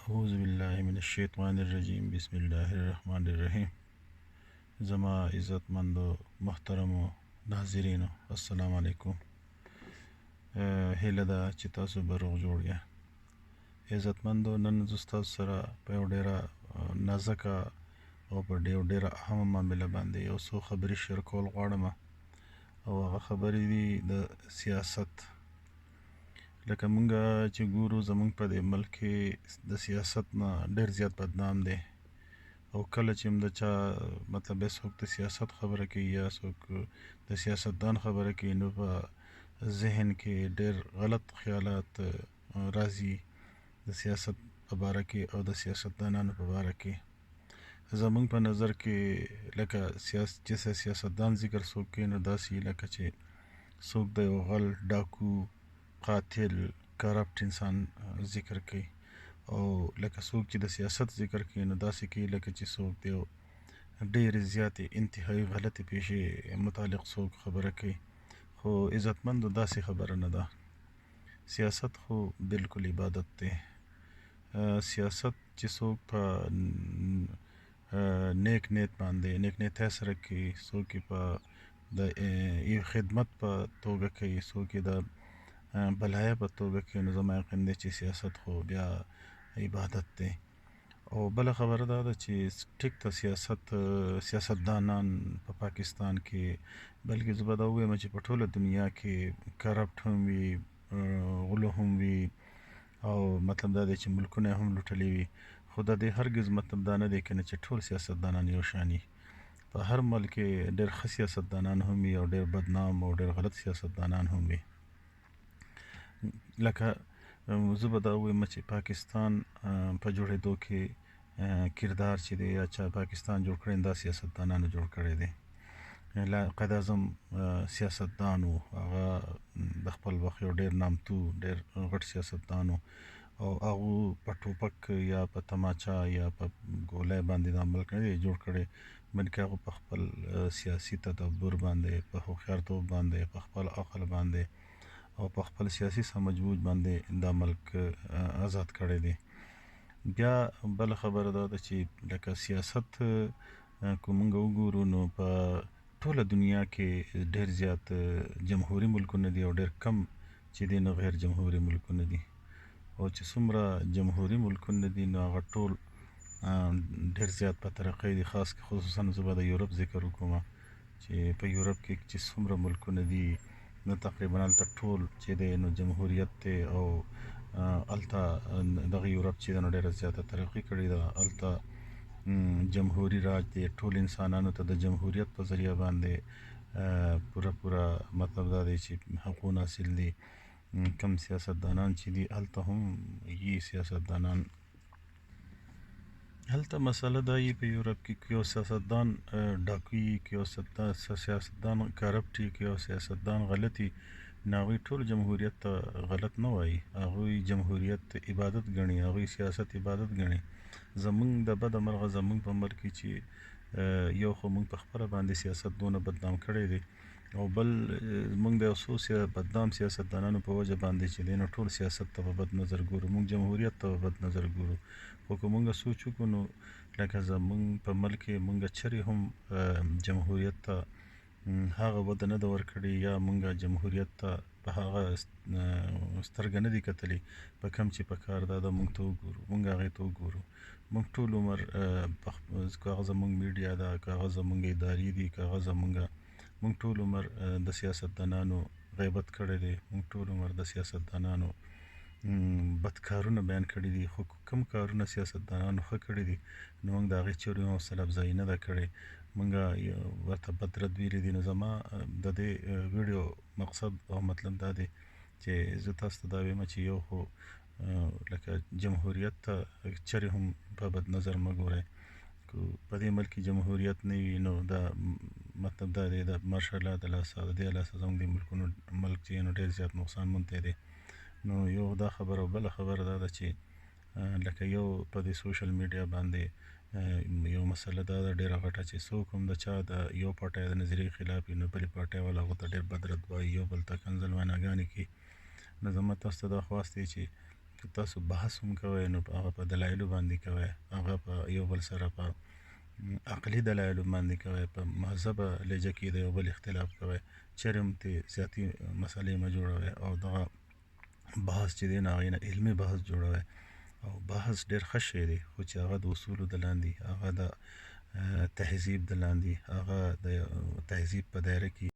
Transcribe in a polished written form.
اعوذ بالله من الشیطان الرجیم بسم الله الرحمن الرحیم. زما عزت مندو محترمو ناظرینو السلام علیکم. هیله ده چې تاسو به روغ جوړ یا. عزتمندو نن زه ستاسو سره په یو ډیره نازکه او په ډیره اهمه معامله باندې یو څو خبرې شیر کول غواړم، او هغه خبرې دي د سیاست. لکه مونږه چې ګورو زمونږ په دې ملک کې د سیاست نه ډیر زیات بدنام دی، او کله چې د چا مطلب څوک د سیاست خبره کوي یا څوک د سیاستدان خبره کوي، نو په ذهن کې ډیر غلط خیالات راځي د سیاست په باره کې او د سیاستدانانو په باره کې. زمونږ په نظر کې لکه چې سیاستدان ذکر څوک کوي، نو داسې لکه چې څوک د یو غل، ډاکو، قاتل، کرپټ انسان ذکر کوي، او لکه څوک چې د سیاست ذکر کوي نو داسې کوي لکه چې څوک د یو ډېرې زیاتې انتهایی غلطې پیشې متعلق څوک خبره کوي. خو عزتمندو داسې خبره نه ده. سیاست خو بالکل عبادت دی. سیاست چې څوک په نیک نیت باندې نیک نیتۍ سره کوي، څوک یې په د یو خدمت په توګه کوي، څوک یې د بلایه په توګه کوي، نو زما یقین دی چې سیاست خو بیا عبادت دی. او بله خبره دا ده چې ټیک ته سیاستدانان په پاکستان کې، بلکې زه به دا ووایم چې په ټوله دنیا کې کرپټ هم وي، غلو هم وي، او مطلب دا دی چې ملکونه هم لوټلي وي. خو د دې هرګز مطلب دا نه دی کنه چې ټول سیاستدانان یو شان وي. په هر ملک کې ډېر ښه سیاستدانان هم وي او ډېر بدنام او ډېر غلط سیاستدانان هم وي. لکه زه به دا ووایم چې پاکستان په جوړېدو کې کردار چې دی یا چا پاکستان جوړ کړی، دا سیاستدانانو جوړ کړی دی. قائد اعظم سیاستدان و، هغه د خپل وخت یو ډېر نامتو ډېر غټ سیاستدان و، او هغه په ټوپک یا په تماچا یا په ګولۍ باندې دا ملک نه دی جوړ کړی، بلکې هغه په خپل سیاسي تدبر باندې، په هوښیارتوب باندې، په خپل عقل باندې او په خپل سیاسي سمجھبوج باندې دا ملک آزاد کړی دی. بیا بله خبره دا ده چې لکه سیاست که مونږ وګورو نو په ټوله دنیا کې ډېر زیات جمهوري ملکونه دي او ډېر کم چې دي نو غیر جمهوري ملکونه دي. او چې څومره جمهوري ملکونه دي نو هغه ټول ډېر زیات په ترقۍ دي. خاص خصوصا زه به د یورپ ذکر وکړم چې په یورپ کې چې څومره ملکونه دي نو تقریبا هلته ټول چې دی نو جمهوریت دی، او هلته دغه یورپ چې دی نو ډېره زیاته ترقي کړې ده. هلته جمهوري راج دی، ټول انسانانو ته د جمهوریت په ذریعه باندې پوره مطلب دا دی چې حقونه حاصل دي. کم سیاستدانان چې دي هلته هم یي سیاستدانان، هلته مسله دا یي په یورپ کې که یو سیاستدان ډاکو یي، که یو سیاستدان کرپټ یي، که یو سیاستدان غلط یي، نو هغوی ټول جمهوریت ته غلط نه وایي. هغوی جمهوریت عبادت ګڼي، هغوی سیاست عبادت ګڼي. زمونږ د بده مرغه زمونږ په ملک کې چې یو خو مونږ په خپله باندې سیاست دونه بدنام کړی دی، او بل مونږ د یو څو بدنام سیاستدانانو په وجه باندې چې دی نو ټول سیاست ته په بد نظر ګورو، مونږ جمهوریت ته په بد نظر ګورو. خو که مونږ سوچ وکړو نو لکه زمونږ په ملک کې مونږ چرې هم جمهوریت ته هغه وده نه ده ورکړې، یا مونږ جمهوریت ته په هغه سترګه نه دي کتلې په کم چې په کار دا ده مونږ ته وګورو، مونږ هغې ته وګورو. مونږ ټول عمر که هغه زمونږ میډیا ده، که هغه زمونږ ادارې دي، که هغه مونږ ټول عمر د سیاستدانانو غیبت کړی دی، مونږ ټول عمر د سیاستدانانو بد کارونه بیان کړي دي. خو کوم کارونه سیاستدانانو ښه کړي دي نو مونږ د هغې چورې هم حوصله افزایي نه ده کړې، مونږ ورته بد رد ویلي دي. نو زما د دې ویډیو مقصد او مطلب دا دی چې زه تاسو ته دا ویم چې یو خو لکه جمهوریت ته چرې هم په بد نظر مه ګورئ. که په دې ملک کې جمهوریت نه وي نو دا مطلب دا دی د مارشل لا د لاسه د دې لاسه زموږ د ملک چې نو ډېر زیات نقصان مونتی دی. نو یو دا خبره، او بله خبره دا ده چې لکه یو په دې سوشل میډیا باندې یو مسله دا ده ډېره غټه چې څوک هم د چا د یو پارټۍ د نظریې خلاف وي نو بلې پارټۍ والا هغو ته ډېر بد رد وایي، یو بل ته کنځل ویناګانې کوي. نو زما تاسو ته دا خواست دی چې که تاسو بحث هم کوئ نو هغه په دلایلو باندې کوئ، هغه په یو بل سره په عقلي دلایلو باندې کوئ، په مهذبه لهجه کې د یو بل اختلاف کوئ، چیرې هم ترې زیاتې مسلې مه جوړوئ او دغه بحث چې دی نو هغې نه علمي بحث جوړوئ. او بحث ډېر ښه شی دی خو چې هغه د اصولو د لاندې، هغه د تهذیب د لاندې، هغه د تهذیب په دایره کې